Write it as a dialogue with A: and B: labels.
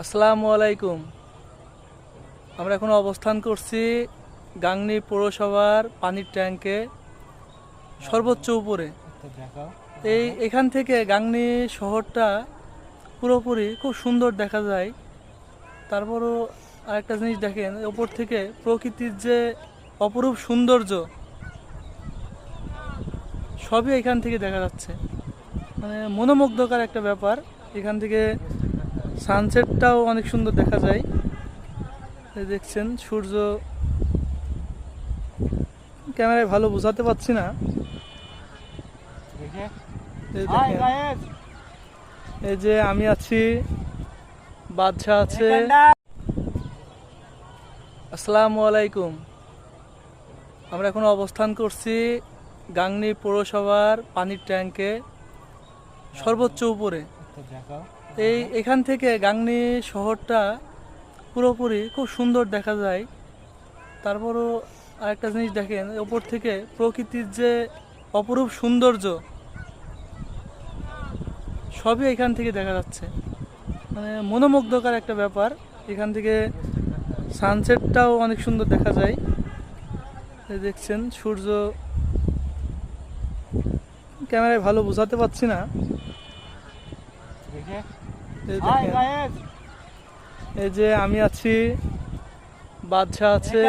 A: আসসালামু আলাইকুম। আমরা এখন অবস্থান করছি গাংনী পৌরসভার পানির ট্যাঙ্কে সর্বোচ্চ উপরে। এখান থেকে গাংনী শহরটা পুরোপুরি খুব সুন্দর দেখা যায়। তারপরও আরেকটা জিনিস দেখেন, ওপর থেকে প্রকৃতির যে অপরূপ সৌন্দর্য সবই এখান থেকে দেখা যাচ্ছে। মানে মনোমুগ্ধকর একটা ব্যাপার। এখান থেকে সানসেটটাও অনেক সুন্দর দেখা যায়। এই দেখছেন সূর্য, ক্যামেরায় ভালো বোঝাতে পারছি না। এই দেখেন, এই যে আমি আছি, বাদশা আছে। আসসালামু আলাইকুম। আমরা এখন অবস্থান করছি গাংনী পৌরসভার পানির ট্যাঙ্কে সর্বোচ্চ উপরে। এখান থেকে গাংনী শহরটা পুরোপুরি খুব সুন্দর দেখা যায়। তারপরও আরেকটা জিনিস দেখেন, ওপর থেকে প্রকৃতির যে অপরূপ সৌন্দর্য সবই এখান থেকে দেখা যাচ্ছে। মানে মনোমুগ্ধকর একটা ব্যাপার। এখান থেকে সানসেটটাও অনেক সুন্দর দেখা যায়। এই দেখছেন সূর্য, ক্যামেরায় ভালো বোঝাতে পারছি না। এই দেখেন, এই যে আমি আছি, বাদশা আছে।